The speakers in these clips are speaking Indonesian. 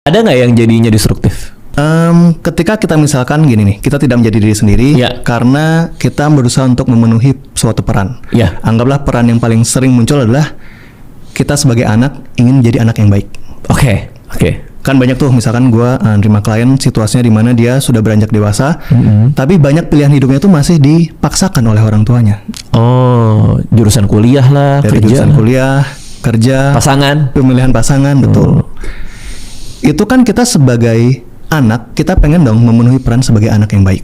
Ada nggak yang jadinya destruktif? Ketika kita misalkan gini nih, kita tidak menjadi diri sendiri karena kita berusaha untuk memenuhi suatu peran. Anggaplah peran yang paling sering muncul adalah kita sebagai anak ingin menjadi anak yang baik. Oke. Kan banyak tuh, misalkan gue nerima klien situasinya di mana dia sudah beranjak dewasa, tapi banyak pilihan hidupnya tuh masih dipaksakan oleh orang tuanya. Oh, jurusan kuliah lah, dari kerja. Jurusan kuliah, kerja, pasangan, pemilihan pasangan, betul. Itu kan kita sebagai anak, kita pengen dong memenuhi peran sebagai anak yang baik.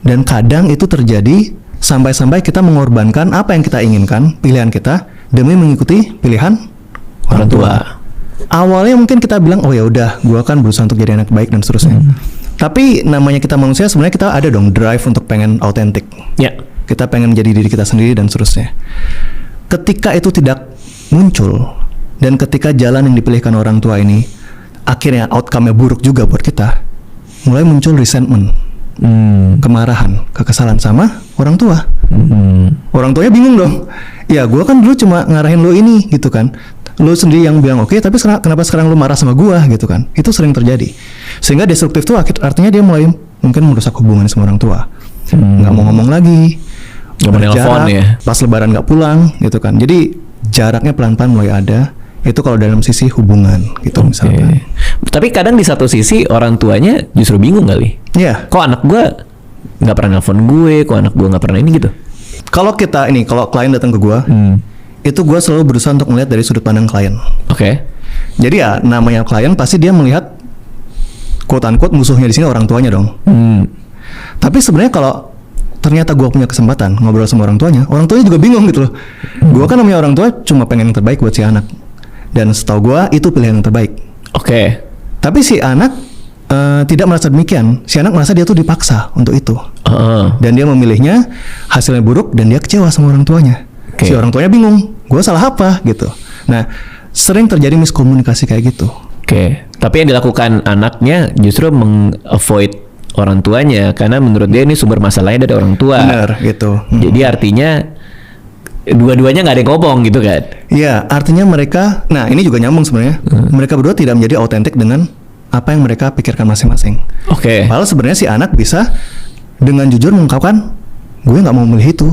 Dan kadang itu terjadi sampai-sampai kita mengorbankan apa yang kita inginkan, pilihan kita, demi mengikuti pilihan orang tua. Awalnya mungkin kita bilang, oh ya udah, gua kan berusaha untuk jadi anak baik dan seterusnya. Tapi namanya kita manusia, sebenarnya kita ada dong drive untuk pengen autentik. Kita pengen menjadi diri kita sendiri dan seterusnya. Ketika itu tidak muncul, dan ketika jalan yang dipilihkan orang tua ini akhirnya outcome-nya buruk juga buat kita, mulai muncul resentment, kemarahan, kekesalan sama orang tua. Orang tuanya bingung dong. Ya gue kan dulu cuma ngarahin lo ini gitu kan, lo sendiri yang bilang oke, tapi kenapa sekarang lo marah sama gue gitu kan. Itu sering terjadi. Sehingga destruktif tuh artinya dia mulai mungkin merusak hubungan sama orang tua. Nggak mau ngomong lagi, berjarak, pas lebaran nggak pulang gitu kan. Jadi jaraknya pelan-pelan mulai ada. Itu kalau dalam sisi hubungan gitu misalkan. Tapi kadang di satu sisi orang tuanya justru bingung kali. Kok anak gue nggak pernah nelfon gue, kok anak gue nggak pernah ini gitu. Kalau klien datang ke gue, itu gue selalu berusaha untuk melihat dari sudut pandang klien. Jadi ya namanya klien pasti dia melihat quote unquote musuhnya di sini orang tuanya dong. Tapi sebenarnya kalau ternyata gue punya kesempatan ngobrol sama orang tuanya juga bingung gitu loh. Gue kan namanya orang tua cuma pengen yang terbaik buat si anak. Dan setahu gue itu pilihan yang terbaik. Tapi si anak tidak merasa demikian. Si anak merasa dia tuh dipaksa untuk itu. Dan dia memilihnya, hasilnya buruk dan dia kecewa sama orang tuanya. Si orang tuanya bingung, gue salah apa gitu. Nah, sering terjadi miskomunikasi kayak gitu. Tapi yang dilakukan anaknya justru meng-avoid orang tuanya karena menurut dia ini sumber masalahnya dari orang tua. Benar gitu. Jadi artinya dua-duanya nggak ada yang ngomong gitu kan? Iya, artinya mereka, nah ini juga nyambung sebenarnya. Mereka berdua tidak menjadi autentik dengan apa yang mereka pikirkan masing-masing. Padahal sebenarnya si anak bisa dengan jujur mengungkapkan, gue nggak mau memilih itu.